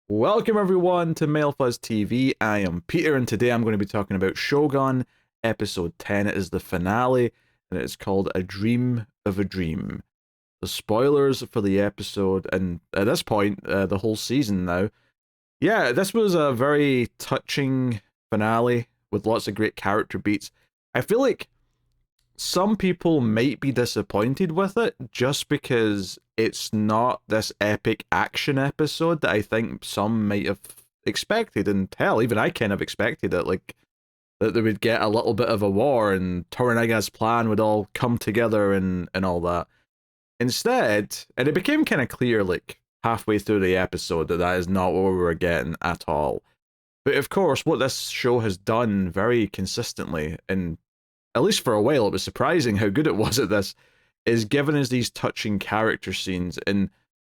Welcome everyone to MailFuzz TV. I am Peter, and today I'm going to be talking about Shogun episode 10. It is the finale, and it is called A Dream of a Dream. The spoilers for the episode, and at this point, the whole season now. Yeah, this was a very touching finale with lots of great character beats. I feel like some people might be disappointed with it just because it's not this epic action episode that I think some might have expected. And hell, even I kind of expected it, like that they would get a little bit of a war and Toranaga's plan would all come together and all that. Instead, and it became kind of clear like halfway through the episode that that is not what we were getting at all. But of course, what this show has done very consistently, and at least for a while, it was surprising how good it was at this, is given us these touching character scenes. And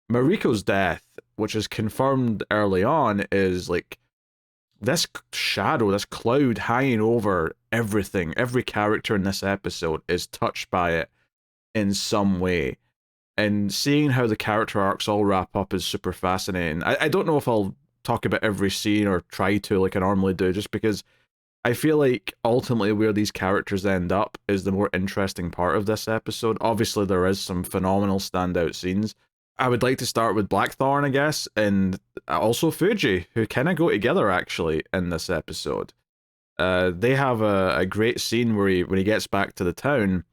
Mariko's death, which is confirmed early on, is like this shadow, this cloud hanging over everything. Every character in this episode is touched by it in some way. And seeing how the character arcs all wrap up is super fascinating. I don't know if I'll talk about every scene or try to like I normally do, just because I feel like ultimately where these characters end up is the more interesting part of this episode. Obviously, there is some phenomenal standout scenes. I would like to start with Blackthorne, I guess, and also Fuji, who kind of go together actually in this episode. They have a great scene where when he gets back to the town,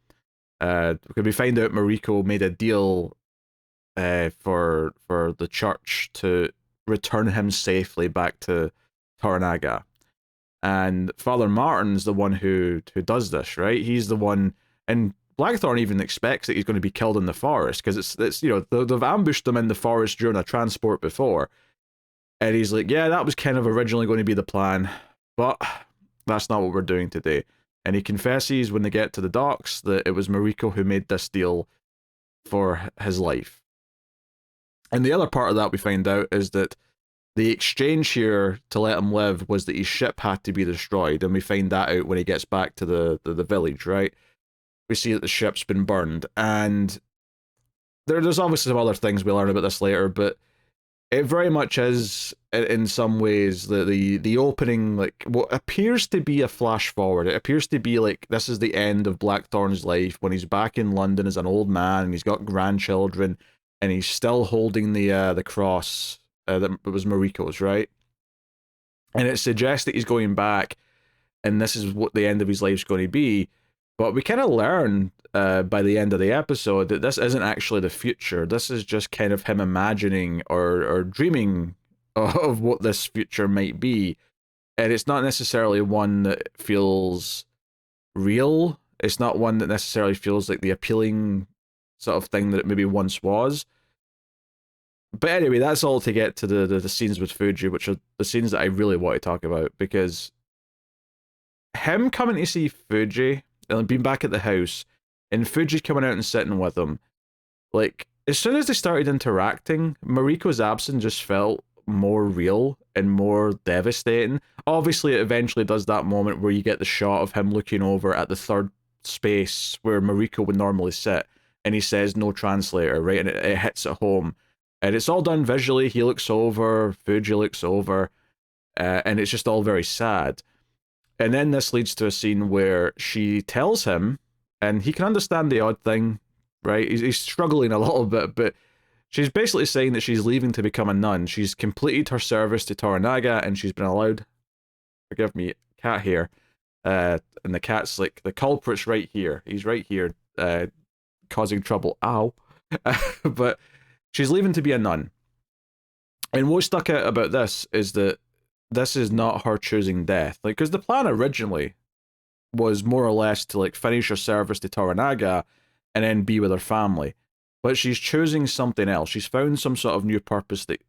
we find out Mariko made a deal for the church to return him safely back to Toranaga. And Father Martin's the one who does this, right? He's the one, and Blackthorne even expects that he's going to be killed in the forest because it's they've ambushed him in the forest during a transport before, and he's like, yeah, that was kind of originally going to be the plan, but that's not what we're doing today. And he confesses when they get to the docks that it was Mariko who made this deal for his life. And the other part of that we find out is that the exchange here to let him live was that his ship had to be destroyed, and we find that out when he gets back to the village, right? We see that the ship's been burned, and there's obviously some other things we learn about this later, but it very much is, in some ways, the opening, like, what appears to be a flash forward. It appears to be like this is the end of Blackthorne's life when he's back in London as an old man, and he's got grandchildren, and he's still holding the cross that was Mariko's, right? And it suggests that he's going back, and this is what the end of his life's going to be. But we kind of learn by the end of the episode that this isn't actually the future. This is just kind of him imagining or dreaming of what this future might be. And it's not necessarily one that feels real. It's not one that necessarily feels like the appealing sort of thing that it maybe once was. But anyway, that's all to get to the scenes with Fuji, which are the scenes that I really want to talk about, because him coming to see Fuji and being back at the house, and Fuji coming out and sitting with him, like, as soon as they started interacting, Mariko's absence just felt more real and more devastating. Obviously, it eventually does that moment where you get the shot of him looking over at the third space where Mariko would normally sit, and he says, "No translator," right? And it hits at home. And it's all done visually. He looks over, Fuji looks over, and it's just all very sad. And then this leads to a scene where she tells him, and he can understand the odd thing, right? He's struggling a little bit, but she's basically saying that she's leaving to become a nun. She's completed her service to Toranaga, and she's been allowed, forgive me, cat here. And the cat's like, the culprit's right here. He's right here, causing trouble. Ow. But she's leaving to be a nun. And what stuck out about this is that this is not her choosing death. Like, because the plan originally was more or less to like finish her service to Toranaga and then be with her family. But she's choosing something else. She's found some sort of new purpose that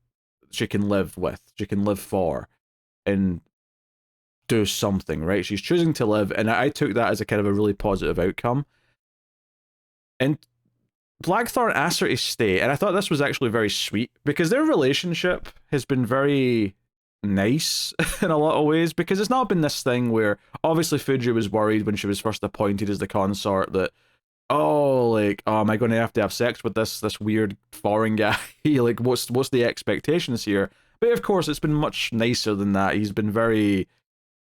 she can live with, she can live for, and do something, right? She's choosing to live, and I took that as a kind of a really positive outcome. And Blackthorne asked her to stay, and I thought this was actually very sweet, because their relationship has been very nice in a lot of ways, because it's not been this thing where obviously Fuji was worried when she was first appointed as the consort that, oh, like, oh, am I going to have sex with this weird foreign guy? Like, what's the expectations here? But of course, it's been much nicer than that. He's been very,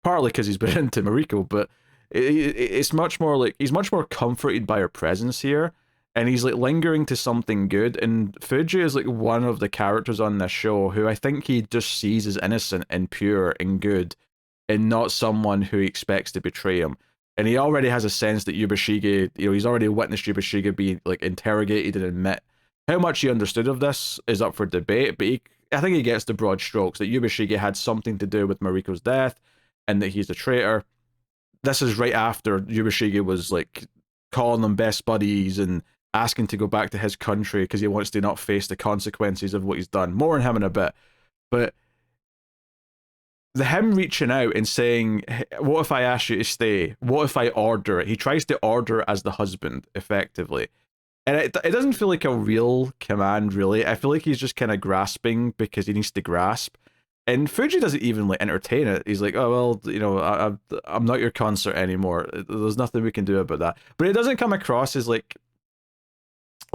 partly because he's been into Mariko, but it's much more like he's much more comforted by her presence here, and he's like lingering to something good. And Fuji is like one of the characters on this show who I think he just sees as innocent and pure and good, and not someone who he expects to betray him. And he already has a sense that Yabushige, he's already witnessed Yabushige being like interrogated and admit how much he understood of this is up for debate, but I think he gets the broad strokes that Yabushige had something to do with Mariko's death and that he's a traitor. This is right after Yabushige was like calling them best buddies and asking to go back to his country because he wants to not face the consequences of what he's done. More on him in a bit. But him reaching out and saying, hey, what if I ask you to stay? What if I order it? He tries to order it as the husband, effectively. And it doesn't feel like a real command, really. I feel like he's just kind of grasping because he needs to grasp. And Fuji doesn't even like entertain it. He's like, oh, well, I'm not your consort anymore. There's nothing we can do about that. But it doesn't come across as like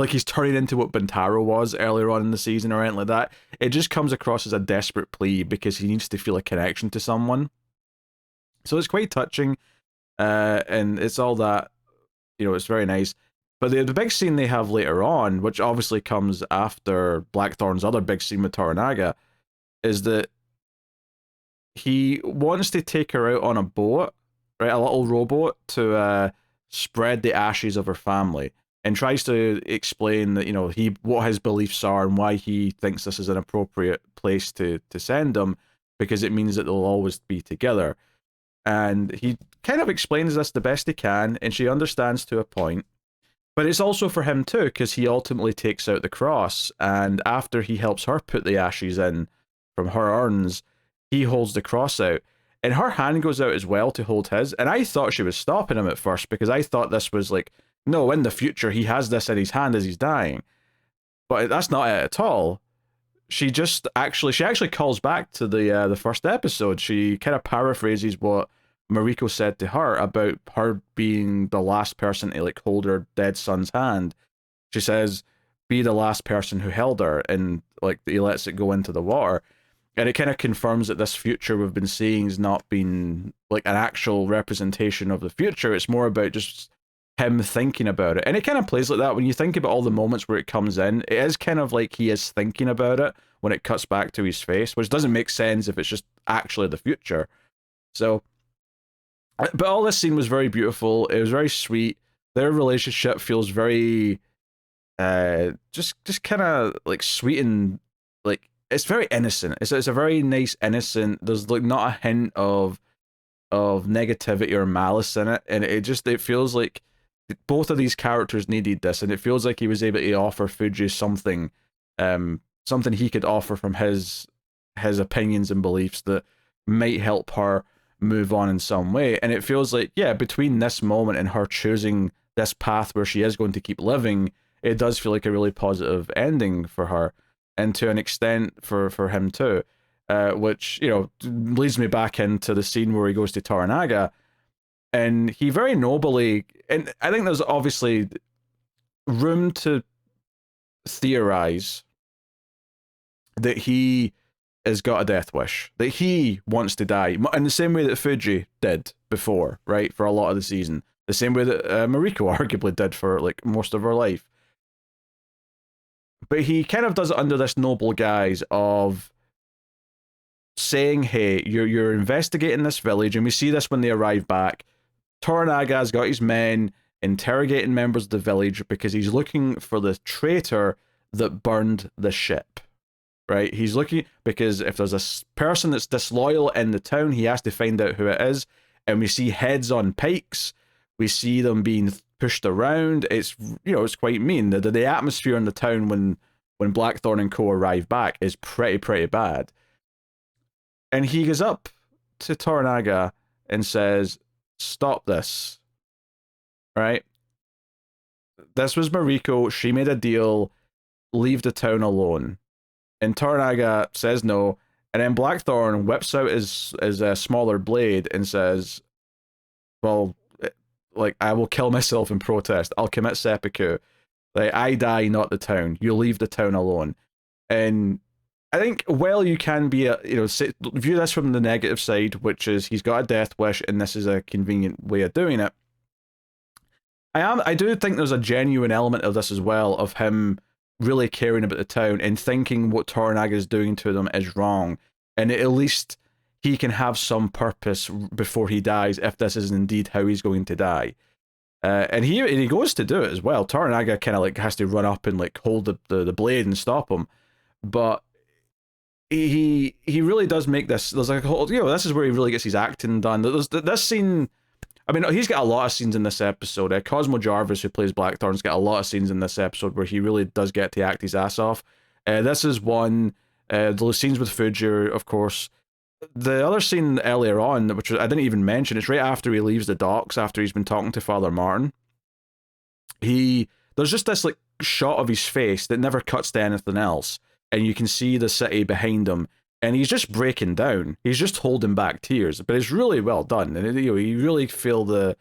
he's turning into what Bintaro was earlier on in the season or anything like that. It just comes across as a desperate plea because he needs to feel a connection to someone. So it's quite touching. And it's all that, it's very nice. But the big scene they have later on, which obviously comes after Blackthorn's other big scene with Toranaga, is that he wants to take her out on a boat, right, a little rowboat, to spread the ashes of her family, and tries to explain that what his beliefs are and why he thinks this is an appropriate place to send them, because it means that they'll always be together. And he kind of explains this the best he can, and she understands to a point. But it's also for him too, because he ultimately takes out the cross, and after he helps her put the ashes in from her urns, he holds the cross out, and her hand goes out as well to hold his. And I thought she was stopping him at first, because I thought this was like, no, in the future he has this in his hand as he's dying. But that's not it at all. She actually calls back to the first episode. She kind of paraphrases what Mariko said to her about her being the last person to like hold her dead son's hand. She says, be the last person who held her, and like he lets it go into the water. And it kind of confirms that this future we've been seeing has not been like an actual representation of the future. It's more about just him thinking about it. And it kind of plays like that when you think about all the moments where it comes in. It is kind of like he is thinking about it when it cuts back to his face, which doesn't make sense if it's just actually the future. So, but all this scene was very beautiful. It was very sweet. Their relationship feels very, just kind of like sweet, and like it's very innocent. It's a very nice innocent. There's like not a hint of negativity or malice in it, and it feels like both of these characters needed this, and it feels like he was able to offer Fuji something he could offer from his opinions and beliefs that might help her move on in some way. And it feels like, yeah, between this moment and her choosing this path where she is going to keep living, it does feel like a really positive ending for her, and to an extent for him too, which leads me back into the scene where he goes to Toranaga, and he very nobly, and I think there's obviously room to theorize that he has got a death wish, that he wants to die in the same way that Fuji did before, right, for a lot of the season, the same way that Mariko arguably did for like most of her life. But he kind of does it under this noble guise of saying, hey, you're investigating this village, and we see this when they arrive back. Toranaga's got his men interrogating members of the village because he's looking for the traitor that burned the ship. Right? He's looking, because if there's a person that's disloyal in the town, he has to find out who it is. And we see heads on pikes. We see them being pushed around. It's it's quite mean. The atmosphere in the town when Blackthorne and co arrive back is pretty bad. And he goes up to Toranaga and says, stop this. Right? This was Mariko. She made a deal. Leave the town alone. And Toranaga says no, and then Blackthorne whips out his a smaller blade and says, well, like, I will kill myself in protest. I'll commit seppuku. Like, I die, not the town. You leave the town alone. And I think, well, you can be view this from the negative side, which is he's got a death wish, and this is a convenient way of doing it. I do think there's a genuine element of this as well, of him really caring about the town and thinking what Toranaga is doing to them is wrong, and at least he can have some purpose before he dies, if this is indeed how he's going to die. And he goes to do it as well. Toranaga kind of like has to run up and like hold the blade and stop him, but he really does make this. There's like a whole, this is where he really gets his acting done. There's this scene. I mean, he's got a lot of scenes in this episode. Cosmo Jarvis, who plays Blackthorne's got a lot of scenes in this episode where he really does get to act his ass off. This is one. The scenes with Fuji, of course. The other scene earlier on, which I didn't even mention, it's right after he leaves the docks, after he's been talking to Father Martin. There's just this like shot of his face that never cuts to anything else, and you can see the city behind him. And he's just breaking down. He's just holding back tears, but it's really well done. And you really feel the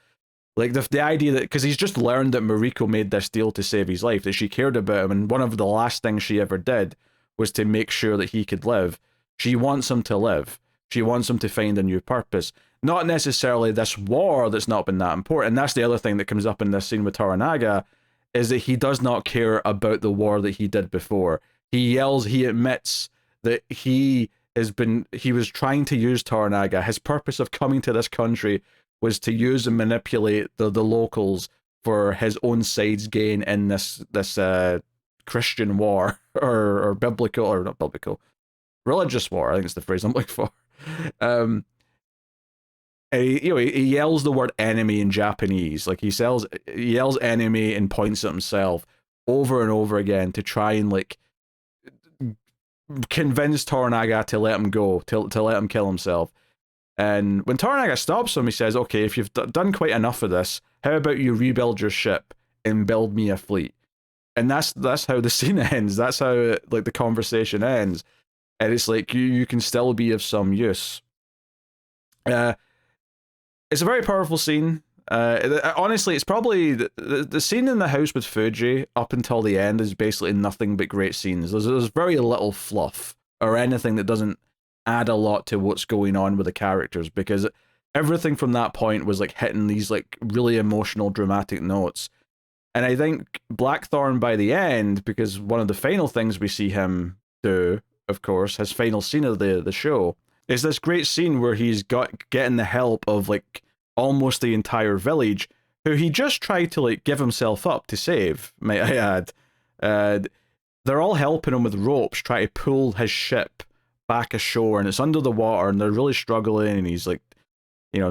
idea that, because he's just learned that Mariko made this deal to save his life, that she cared about him, and one of the last things she ever did was to make sure that he could live. She wants him to live. She wants him to find a new purpose. Not necessarily this war that's not been that important. And that's the other thing that comes up in this scene with Toranaga, is that he does not care about the war that he did before. He admits that he was trying to use Toranaga. His purpose of coming to this country was to use and manipulate the locals for his own side's gain in this Christian war, or biblical, or not biblical, religious war, I think it's the phrase I'm looking for. He yells the word enemy in Japanese. Like he yells enemy and points at himself over and over again to try and like convince Toranaga to let him go, to let him kill himself. And when Toranaga stops him, he says, okay, if you've done quite enough of this, how about you rebuild your ship and build me a fleet? And that's how the scene ends. That's how like the conversation ends. And it's like, you can still be of some use. It's a very powerful scene. Honestly, it's probably the scene in the house with Fuji up until the end is basically nothing but great scenes. There's very little fluff or anything that doesn't add a lot to what's going on with the characters, because everything from that point was like hitting these like really emotional, dramatic notes. And I think Blackthorne by the end, because one of the final things we see him do, of course, his final scene of the show, is this great scene where he's getting the help of like almost the entire village, who he just tried to like give himself up to save, might I add. They're all helping him with ropes, trying to pull his ship back ashore, and it's under the water, and they're really struggling, and he's like,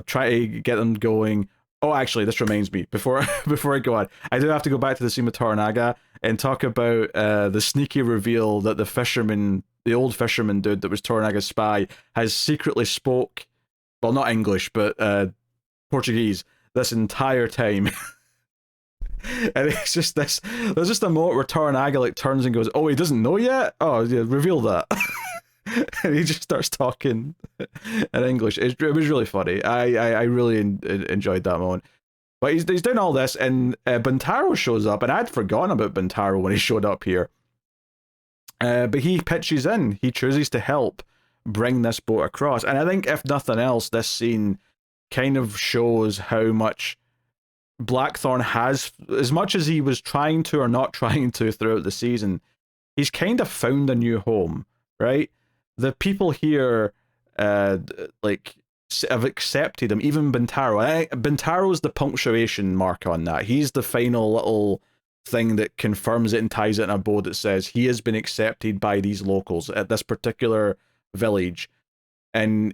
try to get them going. Oh, actually, this reminds me, before I go on, I do have to go back to the scene with Toranaga and talk about the sneaky reveal that the old fisherman dude that was Toranaga's spy, has secretly spoke, well, not English, but Portuguese this entire time. And it's just there's just a moment where Toranaga like turns and goes, oh, he doesn't know yet? Oh, yeah, reveal that. And he just starts talking in English. It was really funny. I really enjoyed that moment. But he's doing all this, and Buntaro shows up, and I'd forgotten about Buntaro when he showed up here. But he pitches in. He chooses to help bring this boat across. And I think, if nothing else, this scene kind of shows how much Blackthorne has, as much as he was trying to or not trying to throughout the season, he's kind of found a new home, right? The people here, like, have accepted him. Even Buntaro. Buntaro's the punctuation mark on that. He's the final little thing that confirms it and ties it in a bow that says he has been accepted by these locals at this particular village, and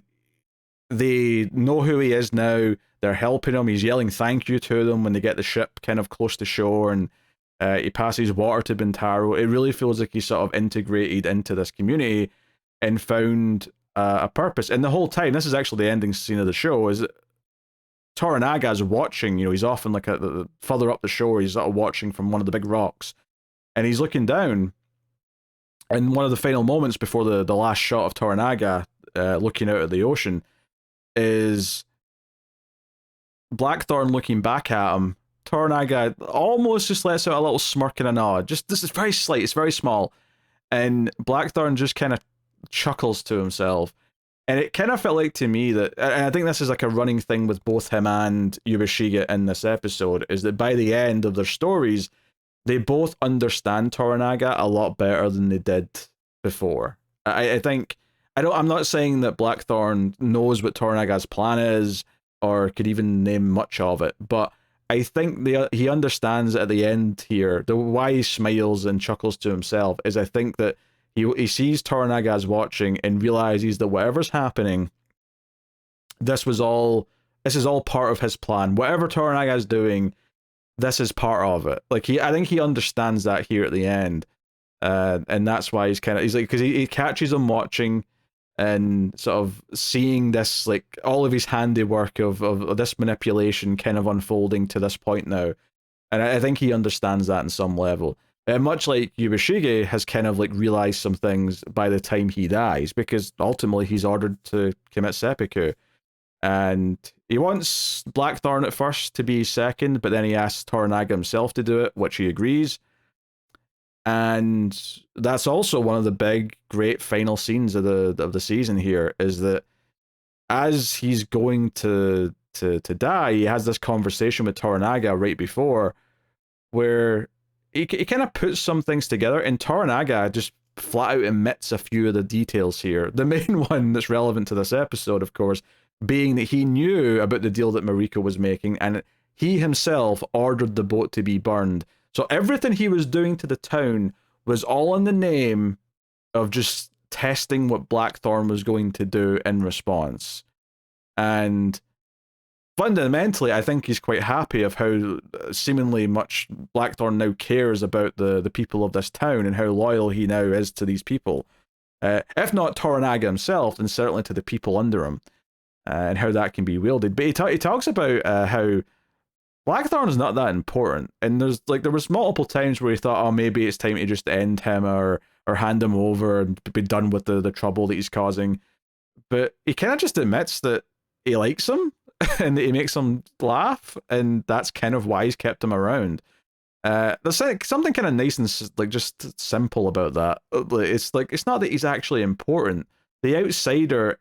they know who he is now. They're helping him. He's yelling thank you to them when they get the ship kind of close to shore, and he passes water to Buntaro. It really feels like he's sort of integrated into this community and found a purpose. And the whole time, this is actually the ending scene of the show, is Toranaga's watching. He's often like further up the shore. He's sort of watching from one of the big rocks, and he's looking down. And one of the final moments before the last shot of Toranaga looking out at the ocean is Blackthorne looking back at him. Toranaga almost just lets out a little smirk and a nod. Just, this is very slight, it's very small. And Blackthorne just kind of chuckles to himself. And it kind of felt like to me that, and I think this is like a running thing with both him and Yabushige in this episode, is that by the end of their stories, they both understand Toranaga a lot better than they did before. I think, I'm not saying that Blackthorn knows what Toranaga's plan is or could even name much of it, but I think he understands at the end here, the why he smiles and chuckles to himself is I think that he sees Toranaga as watching and realizes that whatever's happening, this is all part of his plan. Whatever Toranaga's doing, this is part of it. Like I think he understands that here at the end, and that's why he's like, because he catches him watching and sort of seeing this, like all of his handiwork of this manipulation kind of unfolding to this point now, and I think he understands that in some level. Much like Yabushige has kind of like realized some things by the time he dies, because ultimately he's ordered to commit seppuku. And he wants Blackthorn at first to be second, but then he asks Toranaga himself to do it, which he agrees. And that's also one of the big, great final scenes of the season here, is that as he's going to die, he has this conversation with Toranaga right before, where he kind of puts some things together, and Toranaga just flat out admits a few of the details here. The main one that's relevant to this episode, of course, being that he knew about the deal that Mariko was making, and he himself ordered the boat to be burned. So everything he was doing to the town was all in the name of just testing what Blackthorn was going to do in response. And fundamentally, I think he's quite happy of how seemingly much Blackthorn now cares about the people of this town and how loyal he now is to these people. If not Toranaga himself, then certainly to the people under him. And how that can be wielded. But he talks about how Blackthorn is not that important, and there was multiple times where he thought, oh, maybe it's time to just end him or hand him over and be done with the trouble that he's causing. But he kind of just admits that he likes him and that he makes him laugh, and that's kind of why he's kept him around. There's something kind of nice and like just simple about that. It's like, it's not that he's actually important. The outsider.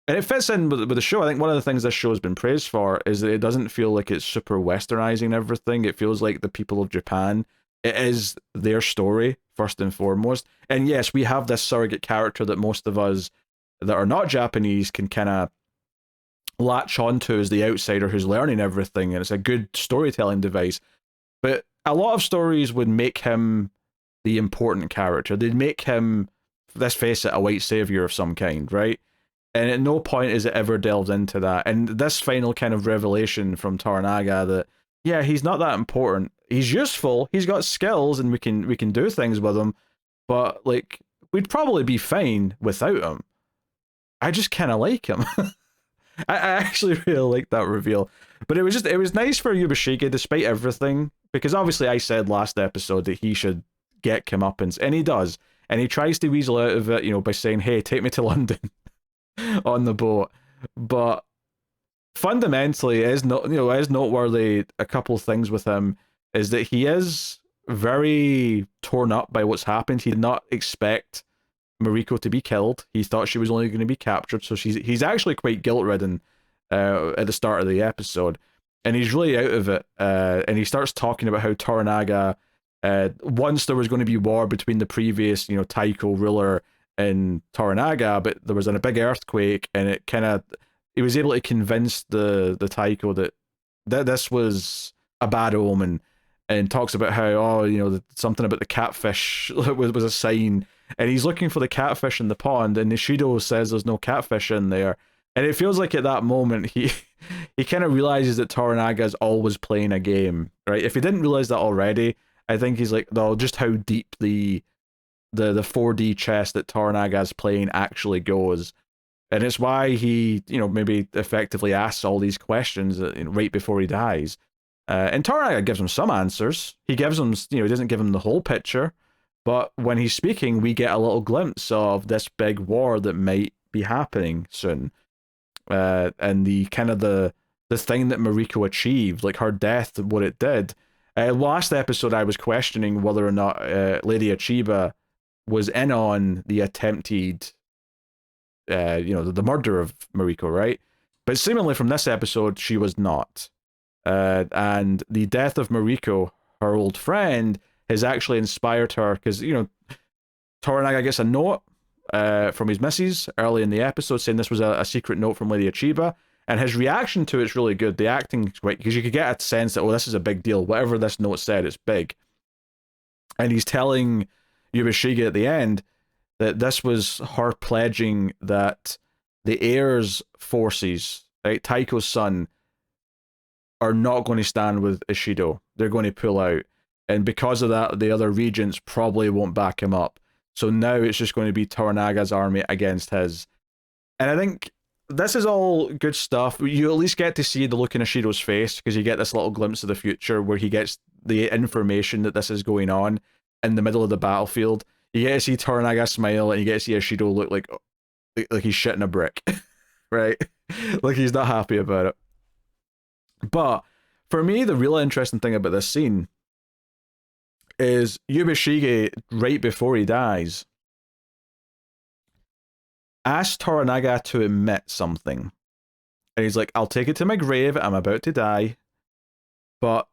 And it fits in with the show. I think one of the things this show has been praised for is that it doesn't feel like it's super westernizing everything. It feels like the people of Japan, it is their story, first and foremost. And yes, we have this surrogate character that most of us that are not Japanese can kind of latch onto as the outsider who's learning everything. And it's a good storytelling device. But a lot of stories would make him the important character. They'd make him, let's face it, a white savior of some kind, right? And at no point is it ever delved into that. And this final kind of revelation from Toranaga that, yeah, he's not that important. He's useful. He's got skills, and we can do things with him. But like, we'd probably be fine without him. I just kind of like him. I actually really like that reveal. But it was nice for Yabushige, despite everything, because obviously I said last episode that he should get comeuppance, and he does. And he tries to weasel out of it, by saying, hey, take me to London. On the boat. But fundamentally, it is noteworthy. A couple of things with him is that he is very torn up by what's happened. He did not expect Mariko to be killed. He thought she was only going to be captured, so he's actually quite guilt-ridden at the start of the episode, and he's really out of it, and he starts talking about how Toranaga, once there was going to be war between the previous Taiko ruler in Toranaga, but there was a big earthquake, and he was able to convince the Taiko that this was a bad omen, and talks about how something about the catfish was a sign, and he's looking for the catfish in the pond, and Nishido says there's no catfish in there, and it feels like at that moment he kind of realizes that Toranaga's always playing a game, right? If he didn't realize that already, I think he's like, no, just how deep the 4D chess that Toranaga's playing actually goes. And it's why he, maybe effectively asks all these questions right before he dies. And Toranaga gives him some answers. He gives him, he doesn't give him the whole picture. But when he's speaking, we get a little glimpse of this big war that might be happening soon. And the kind of the thing that Mariko achieved, like her death, what it did. Last episode, I was questioning whether or not Lady Achiba was in on the attempted the murder of Mariko, right? But seemingly from this episode, she was not. And the death of Mariko, her old friend, has actually inspired her because, Toranaga gets a note from his missus early in the episode saying this was a secret note from Lady Achiba. And his reaction to it's really good. The acting, because you could get a sense that, this is a big deal. Whatever this note said, it's big. And he's telling Yabushige at the end that this was her pledging that the heirs forces, right, Taiko's son, are not going to stand with Ishido. They're going to pull out. And because of that, the other regents probably won't back him up. So now it's just going to be Toranaga's army against his. And I think this is all good stuff. You at least get to see the look in Ishido's face because you get this little glimpse of the future where he gets the information that this is going on in the middle of the battlefield. You get to see Toranaga smile and you get to see Ishido look like he's shitting a brick, right? Like he's not happy about it. But for me, the real interesting thing about this scene is Yabushige, right before he dies, asks Toranaga to admit something. And he's like, I'll take it to my grave, I'm about to die. But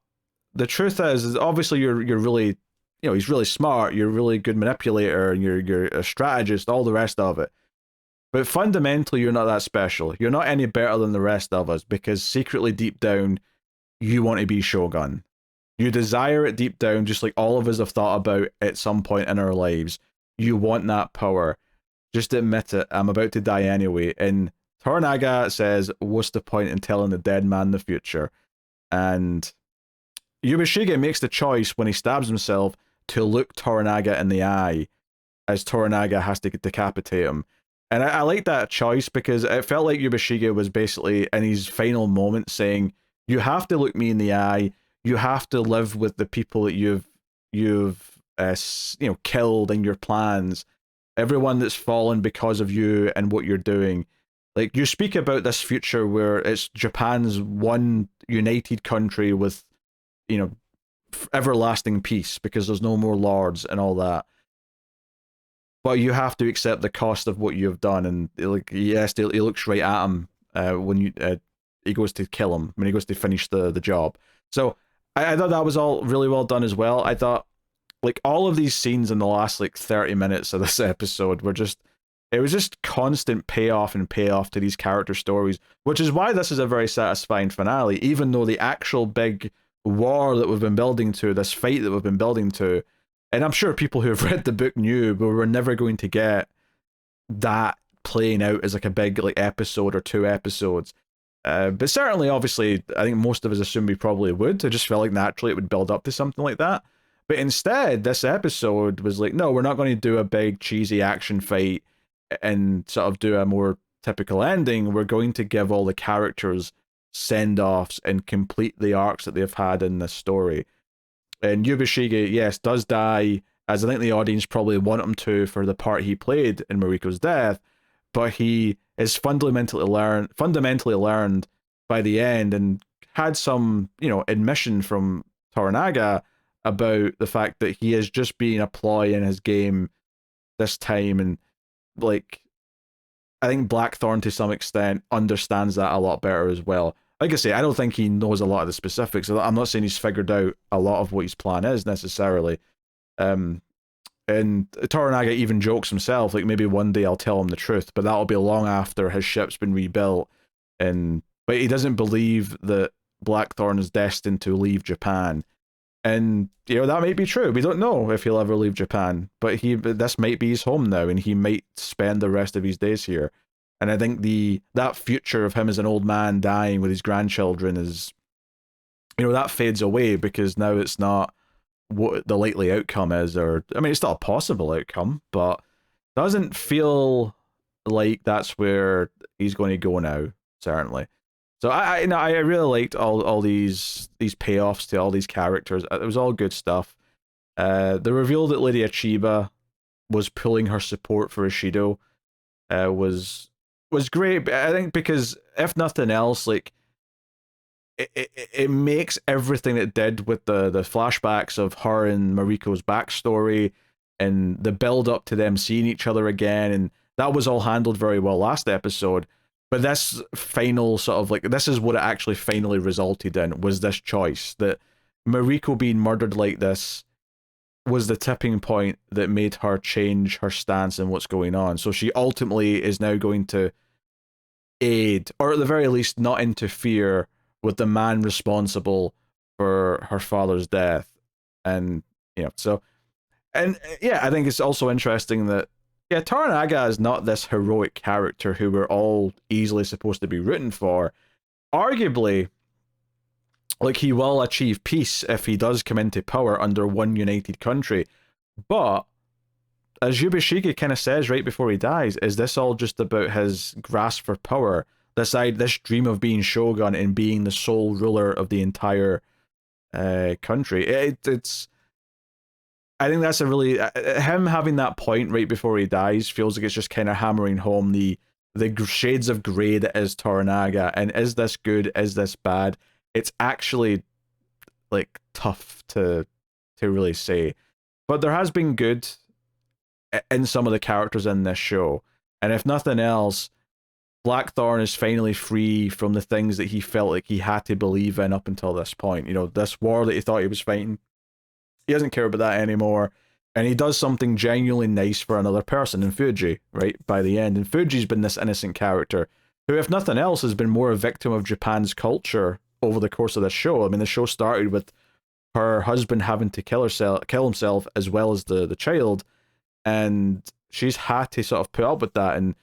the truth is obviously you're really, he's really smart, you're a really good manipulator, and you're a strategist, all the rest of it. But fundamentally, you're not that special. You're not any better than the rest of us because secretly deep down, you want to be Shogun. You desire it deep down, just like all of us have thought about at some point in our lives. You want that power. Just admit it. I'm about to die anyway. And Toranaga says, what's the point in telling the dead man the future? And Yabushige makes the choice when he stabs himself to look Toranaga in the eye as Toranaga has to decapitate him. And I like that choice because it felt like Yabushige was basically in his final moment saying, you have to look me in the eye. You have to live with the people that you've killed in your plans. Everyone that's fallen because of you and what you're doing. Like, you speak about this future where it's Japan's one united country with, everlasting peace because there's no more lords and all that. But you have to accept the cost of what you've done. And he looks right at him when he goes to kill him, when he goes to finish the job. So I thought that was all really well done as well. I thought, all of these scenes in the last 30 minutes of this episode were it was just constant payoff to these character stories, which is why this is a very satisfying finale, even though the actual big war that we've been building to, this fight that we've been building to, and I'm sure people who have read the book knew, but we're never going to get that playing out as a big episode or 2 episodes. But certainly, obviously, I think most of us assumed we probably would. I just felt like naturally it would build up to something like that. But instead, this episode was no, we're not going to do a big cheesy action fight and sort of do a more typical ending. We're going to give all the characters send-offs and complete the arcs that they've had in this story. And Yabushige, yes, does die, as I think the audience probably want him to for the part he played in Mariko's death, but he is fundamentally learned by the end and had some, admission from Toranaga about the fact that he is just being a ploy in his game this time. And I think Blackthorne to some extent understands that a lot better as well. Like I say, I don't think he knows a lot of the specifics. I'm not saying he's figured out a lot of what his plan is necessarily. And Toranaga even jokes himself, maybe one day I'll tell him the truth, but that'll be long after his ship's been rebuilt. But he doesn't believe that Blackthorne is destined to leave Japan. And, that might be true. We don't know if he'll ever leave Japan, but this might be his home now, and he might spend the rest of his days here. And I think that future of him as an old man dying with his grandchildren is, that fades away because now it's not what the likely outcome is, it's still a possible outcome, but doesn't feel like that's where he's going to go now, certainly. So I really liked all these payoffs to all these characters. It was all good stuff. The reveal that Lady Achiba was pulling her support for Ishido was great. I think because if nothing else, it makes everything it did with the flashbacks of her and Mariko's backstory and the build up to them seeing each other again and that was all handled very well last episode. But this final sort of like, this is what it actually finally resulted in, was this choice that Mariko being murdered like this was the tipping point that made her change her stance and what's going on. So she ultimately is now going to aid, or at the very least not interfere with the man responsible for her father's death. And so, and yeah, I think it's also interesting that Toranaga is not this heroic character who we're all easily supposed to be rooting for. Arguably, like, he will achieve peace if he does come into power under one united country. But as Yabushige kind of says right before he dies, is this all just about his grasp for power? This dream of being Shogun and being the sole ruler of the entire country. It's I think that's a really him having that point right before he dies feels like it's just kind of hammering home the shades of grey that is Toranaga, and is this good? Is this bad? It's actually like tough to really say, but there has been good in some of the characters in this show, and if nothing else, Blackthorn is finally free from the things that he felt like he had to believe in up until this point. This war that he thought he was fighting, he doesn't care about that anymore, and he does something genuinely nice for another person in Fuji, right, by the end. And Fuji's been this innocent character who, if nothing else, has been more a victim of Japan's culture over the course of this show. I mean, the show started with her husband having to kill himself as well as the child, and she's had to sort of put up with that. And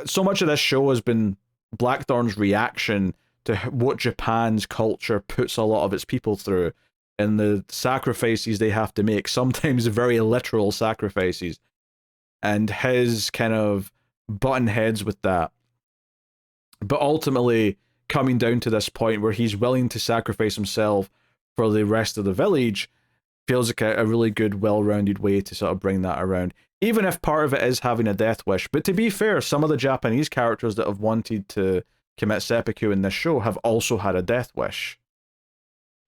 so much of this show has been Blackthorn's reaction to what Japan's culture puts a lot of its people through, and the sacrifices they have to make, sometimes very literal sacrifices, and his kind of button heads with that. But ultimately coming down to this point where he's willing to sacrifice himself for the rest of the village feels like a really good, well-rounded way to sort of bring that around, even if part of it is having a death wish. But to be fair, some of the Japanese characters that have wanted to commit seppuku in this show have also had a death wish.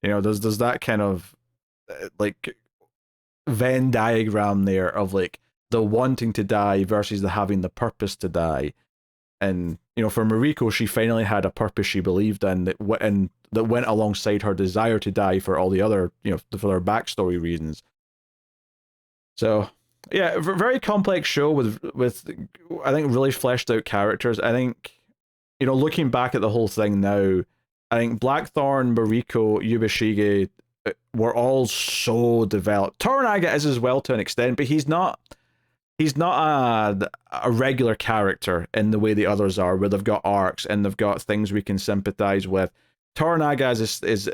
There's that kind of like Venn diagram there of like the wanting to die versus the having the purpose to die. And for Mariko, she finally had a purpose she believed in that went alongside her desire to die for all the other, for her backstory reasons. So yeah, very complex show with I think really fleshed out characters. I think looking back at the whole thing now, I think Blackthorn, Mariko, Yabushige were all so developed. Toranaga is as well to an extent, but he's not a regular character in the way the others are, where they've got arcs and they've got things we can sympathize with. Toranaga is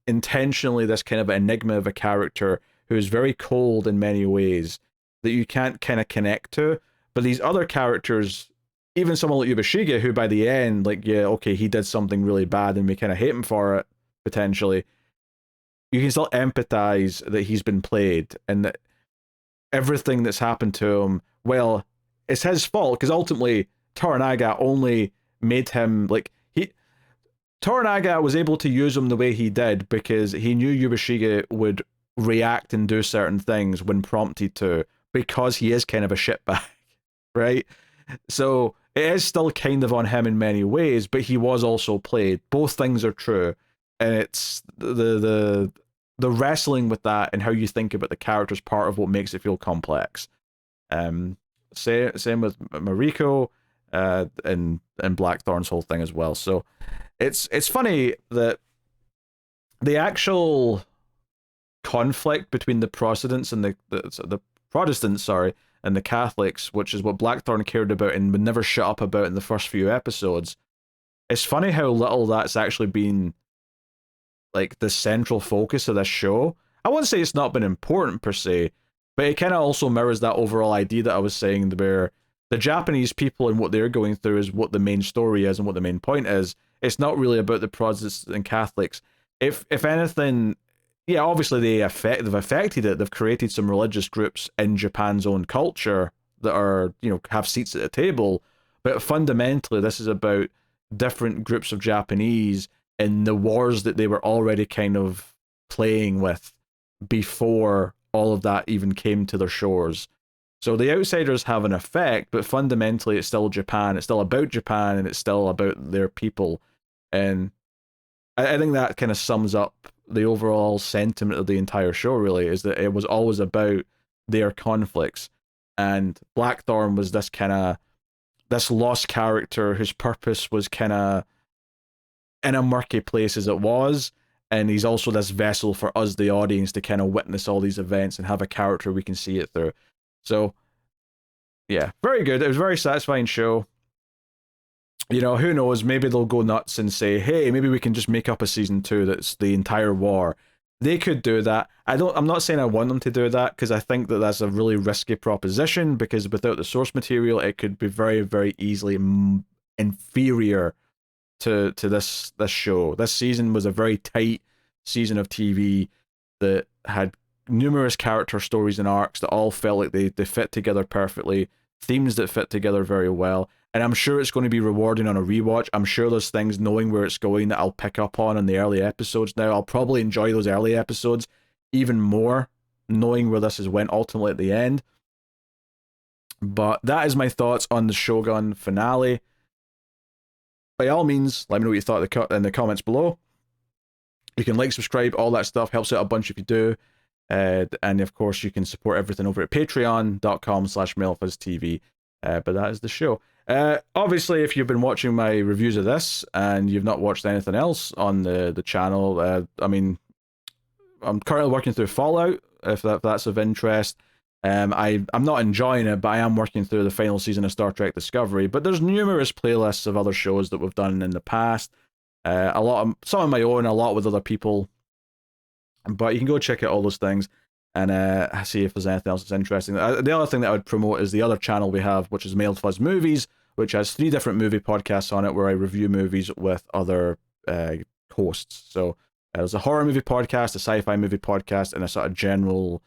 intentionally this kind of enigma of a character who is very cold in many ways that you can't kind of connect to. But these other characters, even someone like Yabushige, who by the end, like, yeah, okay, he did something really bad and we kind of hate him for it, potentially, you can still empathize that he's been played and that everything that's happened to him, well, it's his fault, because ultimately Toranaga only made him, like, Toranaga was able to use him the way he did because he knew Yabushige would react and do certain things when prompted to, because he is kind of a shitbag, right? So it is still kind of on him in many ways, but he was also played. Both things are true, and it's the wrestling with that and how you think about the characters part of what makes it feel complex. Same with Mariko and Blackthorn's whole thing as well. So it's funny that the actual conflict between the Protestants and the Protestants, and the Catholics, which is what Blackthorn cared about and would never shut up about in the first few episodes. It's funny how little that's actually been like the central focus of this show. I wouldn't say it's not been important per se, but it kind of also mirrors that overall idea that I was saying, where the Japanese people and what they're going through is what the main story is and what the main point is. It's not really about the Protestants and Catholics. If anything, yeah, obviously they've affected it. They've created some religious groups in Japan's own culture that are, have seats at the table. But fundamentally, this is about different groups of Japanese in the wars that they were already kind of playing with before all of that even came to their shores. So the outsiders have an effect, but fundamentally it's still Japan. It's still about Japan, and it's still about their people. And I think that kind of sums up the overall sentiment of the entire show, really, is that it was always about their conflicts. And Blackthorn was this lost character whose purpose was kind of in a murky place as it was. And he's also this vessel for us, the audience, to kind of witness all these events and have a character we can see it through. So, yeah, very good. It was a very satisfying show. You know, who knows? Maybe they'll go nuts and say, "Hey, maybe we can just make up a season 2 that's the entire war." They could do that. I'm not saying I want them to do that, because I think that that's a really risky proposition. Because without the source material, it could be very, very easily inferior to this show. This season was a very tight season of TV that had numerous character stories and arcs that all felt like they fit together perfectly, themes that fit together very well. And I'm sure it's going to be rewarding on a rewatch. I'm sure there's things, knowing where it's going, that I'll pick up on in the early episodes now. I'll probably enjoy those early episodes even more, knowing where this has went ultimately at the end. But that is my thoughts on the Shogun finale. By all means, let me know what you thought in the comments below. You can like, subscribe, all that stuff. Helps out a bunch if you do. And of course, you can support everything over at patreon.com/MailFuzzTV. But that is the show. Obviously, if you've been watching my reviews of this and you've not watched anything else on the channel, I mean, I'm currently working through Fallout, if that's of interest. I'm not enjoying it, but I am working through the final season of Star Trek Discovery. But there's numerous playlists of other shows that we've done in the past. Some of my own, a lot with other people. But you can go check out all those things and see if there's anything else that's interesting. The other thing that I would promote is the other channel we have, which is Mailed Fuzz Movies, which has 3 different movie podcasts on it where I review movies with other hosts. So there's a horror movie podcast, a sci-fi movie podcast, and a sort of general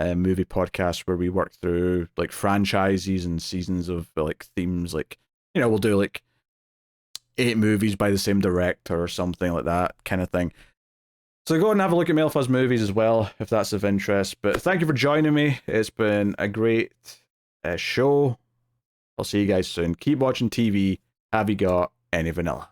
movie podcast where we work through like franchises and seasons of like themes. Like, you know, we'll do like 8 movies by the same director or something like that kind of thing. So go and have a look at Mail Fuzz Movies as well, if that's of interest. But thank you for joining me. It's been a great show. I'll see you guys soon. Keep watching TV. Have you got any vanilla?